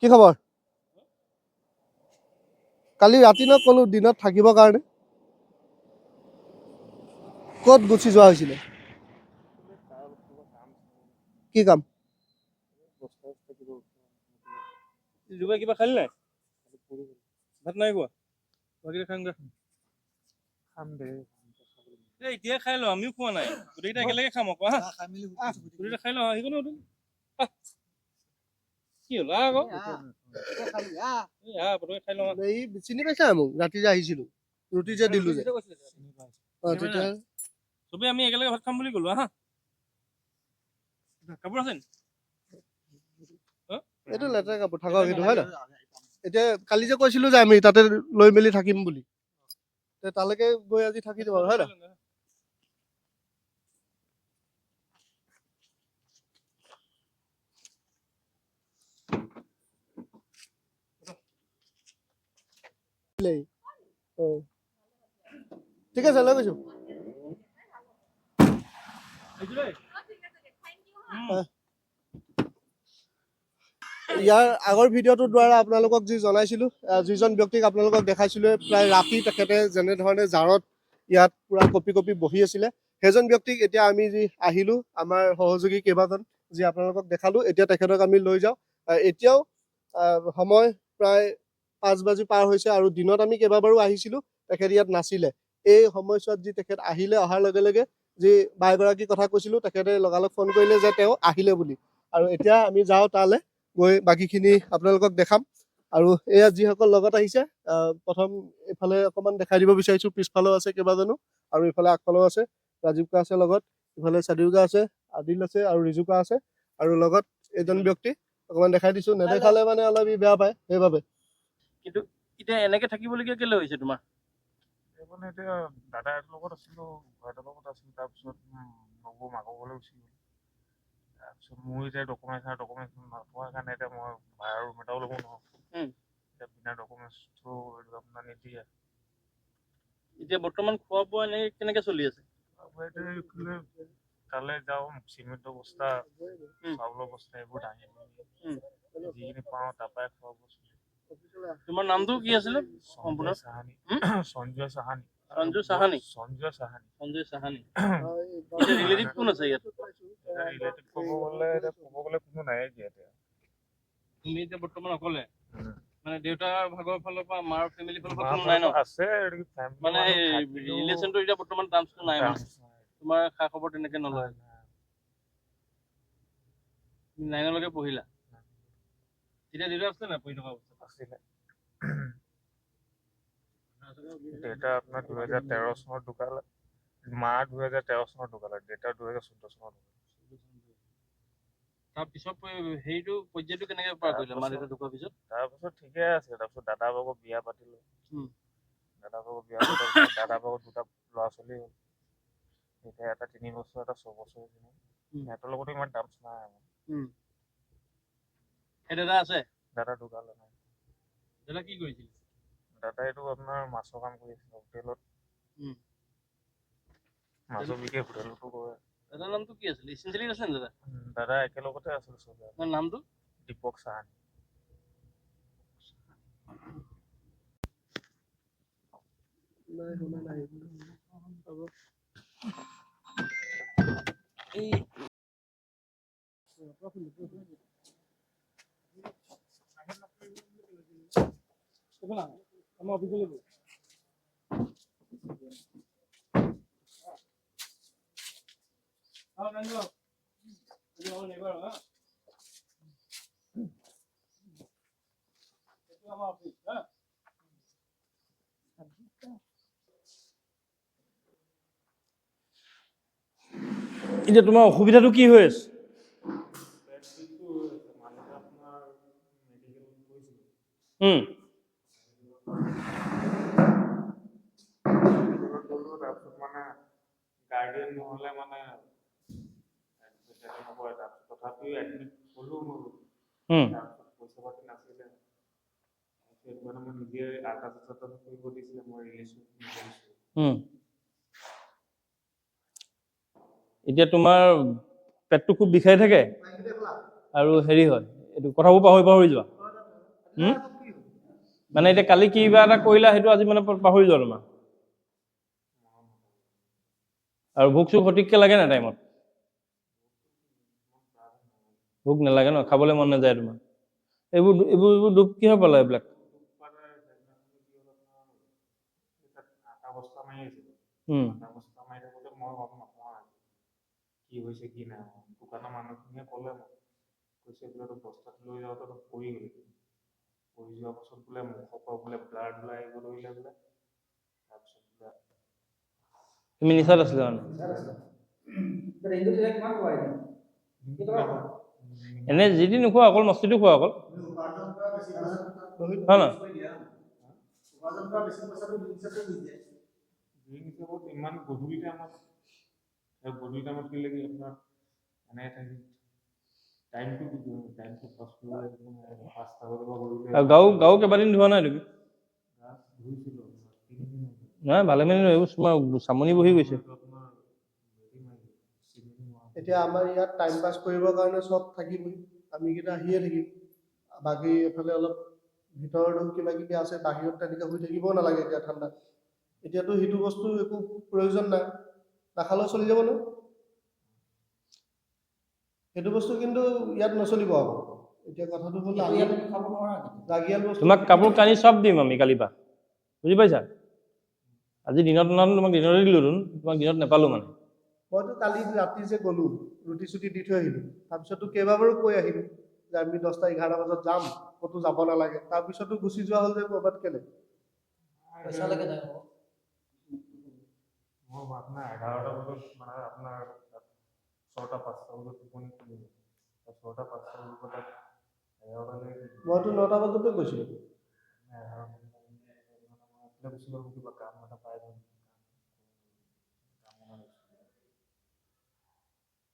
কি খবৰ? কালি ৰাতি ন ক'লো দিনত থাকিবৰ কাৰণে ক'ত গুচি যোৱা হৈছিলে? কি কাম? কিবা খালি নাই? ভাত নাই খোৱা? এতিয়া খাই ল, আমিও খোৱা নাই। গোটেইকেইটা একেলগে খাম আকৌ হা। গোটেইকেইটা খাই ল, সেইকো কি হ'ল আকৌ? খাই ল। এই চিনি পাইছা মোক? ৰাতি যে আহিছিলো ৰুটি যে দিলো যে তেতিয়া চবেই আমি একেলগে ভাত খাম বুলি ক'লো হা। কাপোৰ আছে নি? এইটো লেতেৰা কাপোৰ থাকক সেইটো হয় না। এতিয়া কালি যে কৈছিলো যে আমি তাতে লৈ মেলি থাকিম বুলি, তালৈকে গৈ আজি থাকি দিব হয় না। ঠিক আছে লৈ গৈছো। ইয়াৰ আগৰ ভিডিঅ'টোৰ দ্বাৰা আপোনালোকক যি জনাইছিলো, যিজন ব্যক্তিক আপোনালোকক দেখাইছিলো প্ৰায় ৰাতি তেখেতে যেনেধৰণে জাৰত ইয়াত পুৰা কপি কপি বহি আছিলে, সেইজন ব্যক্তিক এতিয়া আমি যি আহিলো আমাৰ সহযোগী কেইবাজন যি আপোনালোকক দেখালো, এতিয়া তেখেতক আমি লৈ যাওঁ। এতিয়াও সময় প্ৰায় 5 বাজি পাৰ হৈছে আৰু দিনত আমি কেইবাবাৰো আহিছিলো, তেখেত ইয়াত নাছিলে। এই সময়ছোৱাত যি তেখেত আহিলে, অহাৰ লগে লগে যি বাইগৰাকীৰ কথা কৈছিলো, তেখেতে লগালগ ফোন কৰিলে যে তেওঁ আহিলে বুলি। আৰু এতিয়া আমি যাওঁ তালৈ, গৈ বাকীখিনি আপোনালোকক দেখাম। আৰু এয়া যিসকল লগত আহিছে, প্ৰথম এইফালে অকণমান দেখাই দিব বিচাৰিছো, পিছফালেও আছে কেইবাজনো আৰু ইফালে আগফালেও আছে। ৰাজীৱকা আছে লগত, ইফালে চাদিউকা আছে, আদিল আছে আৰু ৰিজুকা আছে, আৰু লগত এজন ব্যক্তি অকণমান দেখাই দিছো, নেদেখালে মানে অলপ বেয়া পায় সেইবাবে। কিন্তু এতিয়া এনেকে থাকিবলগীয়া কেলে হৈছে তোমাৰ? মানে এতিয়া দাদাৰ লগত আছিলো, ঘৰৰ লগত আছিলো, তাৰপিছত নবৌ মাকৰ ঘৰলৈ গুচি গ'ল। তাৰপিছত মোৰ এতিয়া ডকুমেণ্টছ নথকাৰ কাৰণে এতিয়া মই ভাড়াৰ ৰুম এটাও ল'ব নোৱাৰো। এতিয়া বিনা ডকুমেণ্টছটো আপোনাৰ নিদিয়ে। এতিয়া বৰ্তমান খোৱা বোৱা এনেকে কেনেকে চলি আছে? তালৈ যাওঁ, চিমেণ্টৰ বস্তা, চাউলৰ বস্তা এইবোৰ দাঙি যিখিনি পাওঁ তাৰপৰাই খোৱা বস্তু। তোমাৰ নামটো কি আছিলে? সঞ্জয় চাহানী। সঞ্জয় চাহানী। সঞ্জু চাহানী? সঞ্জয় চাহানী। সঞ্জয় চাহানী। ৰিলেটিভ কোন আছে ইয়াত? ৰিলেটিভ ক'ব গ'লে কোনো নাই এতিয়া। তুমি এতিয়া বৰ্তমান অকলে? মানে দেউতাৰ ভাগৰ ফালৰ পৰা, মাৰ ফেমিলিৰ ফালৰ পৰা কোনো নাই ন? আছে মানে ৰিলেশ্যনটো এতিয়া বৰ্তমান টাৰ্মছটো নাই মানে? তোমাৰ খা খবৰ তেনেকে নলয়? তুমি 9লৈকে পঢ়িলা? তেতিয়া দেউতা আছিলে নাই পঢ়ি থকা অৱস্থাত? আছিলে। দেউতা আপোনাৰ 2013 চনত ঢুকালে, মা 2013 চনত ঢুকালে, দেউতা 2014 চনত ঢুকালে। তাৰপিছত হেৰিটো পৰ্যায়টো কেনেকে পাৰ কৰিলা মা দেউতা ঢুকোৱাৰ পিছত? তাৰপিছত ঠিকে আছে, তাৰপিছত দাদা ভাগৰ বিয়া পাতিলো। দাদা ভাগৰ বিয়া পতাৰ পিছত দাদা ভাগৰ 2টা ল'ৰা ছোৱালী হ'ল। এতিয়া এটা 3 বছৰ, এটা 6 বছৰ। সিহঁতৰ লগতো ইমান টাৰ্মছ নাই আমাৰ। সেই দাদা আছে? দাদা ঢুকালে নাই। দাদা কি কৰিছিল? দাদা এইটো আপোনাৰ মাছৰ কাম কৰি আছিলে হোটেলত। মাছৰ বিশেষ হোটেলতো কৰে। দাদাৰ নামটো কি আছিলে? ইচেঞ্চিয়েলি আছে নে দাদা? দাদা একেলগতে আছিলে চবে। নামটো? দীপক চাহানী। আমাৰ অফিচলৈ গ'ল। এতিয়া তোমাৰ অসুবিধাটো কি হৈ আছে? তাৰপিছত মানে গাৰ্ডিয়ান নহ'লে মানে নকৰে। তাৰপিছত তথাপিও এডমিট হ'লো মই। তাৰপিছত পইচা পাতি নাছিলে। সেইটো কাৰণে মই নিজে আল্ট্ৰাচাউণ্ড কৰিব দিছিলে, মই ৰিলিজ এতিয়া তোমাৰ পেটটো খুব বিষাই থাকে আৰু হেৰি হয়, এইটো কথাবোৰ পাহৰি যোৱা। মানে এতিয়া কালি কিবা এটা কৰিলা সেইটো আজি মানে পাহৰি যোৱা তোমাৰ আৰু ভোক চোক সঠিককে লাগে না টাইমত ভোক নালাগে ন খাবলৈ মন নাযায় তোমাৰ এইবোৰ দুখ কিহৰ পালা এইবিলাক আটা বস্তা মাৰি আছিলোঁ উম আটা বস্তা মাৰি থাকোঁতে মই গম নাপাওঁ কি হৈছে কি নাই দোকানৰ মানুহখিনিয়ে ক'লে মোক কৈছে বোলে তোৰ বস্তাটো লৈ যাওঁতে তোৰ পৰি গ'লি পৰি যোৱাৰ পাছত বোলে মুখৰ পৰা বোলে ব্লাড ওলাই আহিব ধৰিলে বোলে তাৰপিছত বোলে তুমি নিচাত আছিলা মানে এনে যিটি নোখোৱা অকল মস্তিটো খোৱা অকল হয় না ইমান গধূলি টাইমত কি লাগে আপোনাৰ এনে থাকি টাইমটো পাছ কৰিব লাগিব 5টা বজাৰ পৰা গাও কেইবাদিন ধোৱা নাই তুমি ধুইছিলোঁ 3 দিন নাই ভালে মানে এইবোৰ তোমাৰ চামনি বহি গৈছে এতিয়া আমাৰ ইয়াত টাইম পাছ কৰিবৰ কাৰণে চব থাকিবই আমি কেইটা আহিয়ে থাকিম বাকী এফালে অলপ ভিতৰতো কিবা কিবি আছে বাহিৰত তেনেকৈ শুই থাকিবও নালাগে এতিয়া ঠাণ্ডাত এতিয়াতো সেইটো বস্তু একো প্ৰয়োজন নাই নাখালেও চলি যাব নহয় সেইটো বস্তু কিন্তু ইয়াত নচলিব আকৌ এতিয়া কথাটো হ'ল ৰাগিয়াল বস্তু তোমাক কাপোৰ কানি চব দিম আমি কালিৰ পৰা বুজি পাইছা আজি দিনত তোমাক দিনতে দিলোঁতো তোমাক দিনত নাপালোঁ মানে মইতো কালি ৰাতি যে গ'লো ৰুটি চুটি দি থৈ আহিলোঁ তাৰপিছতো কেইবাবাৰো কৈ আহিলোঁ যে আমি 10টা 11টা বজাত যাম ক'তো যাব নালাগে তাৰপিছতো গুচি যোৱা হ'ল যে ক'ৰবাত কেলে পইচা লাগে নাই মই আপোনাৰ 11টা বজাত মানে আপোনাৰ 6টা 5টা বজাত টোপনি খুলিলোঁ 6টা 5টা বজাত 11টালৈ মইতো 9টা বজাতে গৈছিলোঁ কিবা কাম এটা পাই যাম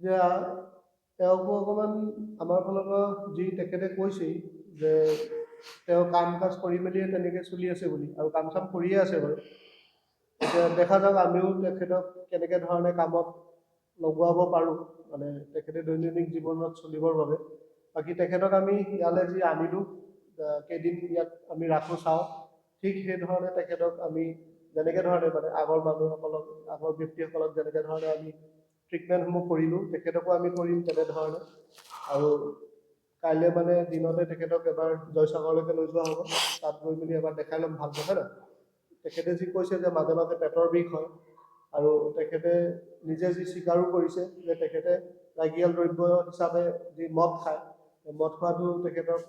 যে তেওঁকো অকণমান আমাৰ ফালৰ পৰা যি তেখেতে কৈছেই যে তেওঁ কাম কাজ কৰি মেলিয়ে তেনেকৈ চলি আছে বুলি আৰু কাম চাম কৰিয়ে আছে বাৰু এতিয়া দেখা যাওক আমিও তেখেতক কেনেকৈ ধৰণে কামত লগোৱাব পাৰোঁ মানে তেখেতে দৈনন্দিন জীৱনত চলিবৰ বাবে বাকী তেখেতক আমি ইয়ালৈ যি আনিলোঁ কেইদিন ইয়াত আমি ৰাখোঁ চাওঁ ঠিক সেইধৰণে তেখেতক আমি যেনেকৈ ধৰণে মানে আগৰ মানুহসকলক আগৰ ব্যক্তিসকলক যেনেকৈ ধৰণে আমি ট্ৰিটমেণ্টসমূহ কৰিলোঁ তেখেতকো আমি কৰিম তেনেধৰণে আৰু কাইলৈ মানে দিনতে তেখেতক এবাৰ জয়সাগৰলৈকে লৈ যোৱা হ'ব তাত গৈ মেলি এবাৰ দেখাই ল'ম ভালকৈ হয় নহয় তেখেতে যি কৈছে যে মাজে মাজে পেটৰ বিষ হয় আৰু তেখেতে নিজে যি স্বীকাৰো কৰিছে যে তেখেতে ৰাগিয়াল দ্ৰব্য হিচাপে যি মদ খায় মদ খোৱাটো তেখেতক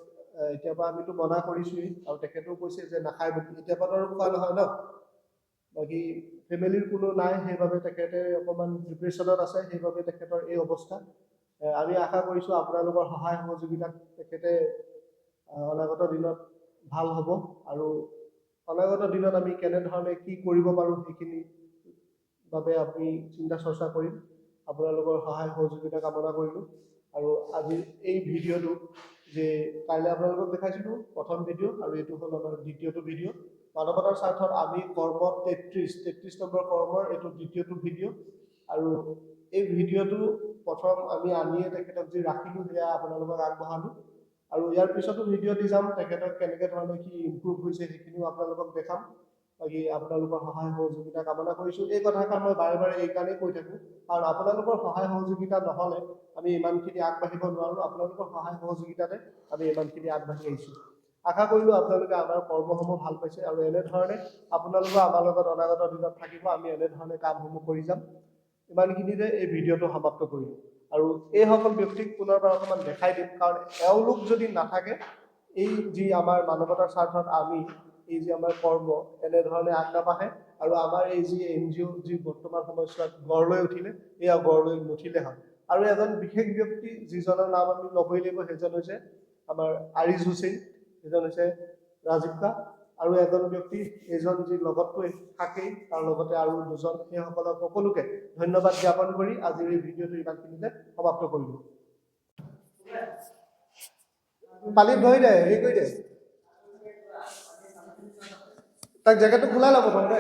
এতিয়াৰ পৰা আমিতো মনা কৰিছোঁৱেই আৰু তেখেতেও কৈছে যে নাখায় বুলি এতিয়াৰ পৰা আৰু খোৱা নহয় ন বাকী ফেমিলিৰ কোনো নাই সেইবাবে তেখেতে অকণমান ডিপ্ৰেশ্যনত আছে সেইবাবে তেখেতৰ এই অৱস্থা আমি আশা কৰিছোঁ আপোনালোকৰ সহায় সহযোগিতাত তেখেতে অনাগত দিনত ভাল হ'ব আৰু অনাগত দিনত আমি কেনেধৰণে কি কৰিব পাৰোঁ সেইখিনি বাবে আমি চিন্তা চৰ্চা কৰিম আপোনালোকৰ সহায় সহযোগিতা কামনা কৰিলোঁ আৰু আজি এই ভিডিঅ'টো যে কাইলৈ আপোনালোকক দেখাইছিলোঁ প্ৰথম ভিডিঅ' আৰু এইটো হ'ল আমাৰ দ্বিতীয়টো ভিডিঅ' মানৱতাৰ স্বাৰ্থত আমি কৰ্ম 33 নম্বৰ কৰ্মৰ এইটো দ্বিতীয়টো ভিডিঅ' আৰু এই ভিডিঅ'টো প্ৰথম আমি আনিয়ে তেখেতক যি ৰাখিলোঁ সেয়া আপোনালোকক আগবঢ়ালোঁ আৰু ইয়াৰ পিছতো ভিডিঅ' দি যাম তেখেতক কেনেকৈ ধৰণে কি ইম্প্ৰুভ হৈছে সেইখিনিও আপোনালোকক দেখাম বাকী আপোনালোকৰ সহায় সহযোগিতা কামনা কৰিছোঁ এই কথাষাৰ মই বাৰে বাৰে এইকাৰণেই কৈ থাকোঁ কাৰণ আপোনালোকৰ সহায় সহযোগিতা নহ'লে আমি ইমানখিনি আগবাঢ়িব নোৱাৰোঁ আপোনালোকৰ সহায় সহযোগিতাতে আমি ইমানখিনি আগবাঢ়ি আহিছোঁ আশা কৰিলোঁ আপোনালোকে আমাৰ কৰ্মসমূহ ভাল পাইছে আৰু এনেধৰণে আপোনালোকৰ আমাৰ লগত অনাগত দিনত থাকিব আমি এনেধৰণে কামসমূহ কৰি যাম ইমানখিনিতে এই ভিডিঅ'টো সমাপ্ত কৰিলোঁ আৰু এইসকল ব্যক্তিক পুনৰবাৰ অকণমান দেখাই দিম কাৰণ এওঁলোক যদি নাথাকে এই যি আমাৰ মানৱতাৰ স্বাৰ্থত আমি এই যি আমাৰ কৰ্ম এনেধৰণে আগনাবাঢ়ে আৰু আমাৰ এই যি NGO যি বৰ্তমান সময়ছোৱাত গঢ় লৈ উঠিলে এয়া গঢ় লৈ নুঠিলে হয় আৰু এজন বিশেষ ব্যক্তি যিজনৰ নাম আমি ল'বই লাগিব সেইজন হৈছে আমাৰ আৰিজ হুছেইন সেইজন হৈছে ৰাজীৱ কা আৰু এজন ব্যক্তি এইজন যি লগতটো থাকেই তাৰ লগতে আৰু দুজন সেইসকলক সকলোকে ধন্যবাদ জ্ঞাপন কৰি আজিৰ এই ভিডিঅ'টো ইমানখিনিতে সমাপ্ত কৰিলোঁ পানীত ধৰি দে হেৰি কৰি দে তাক জেকেটটো খোলাই ল'ব পাৰে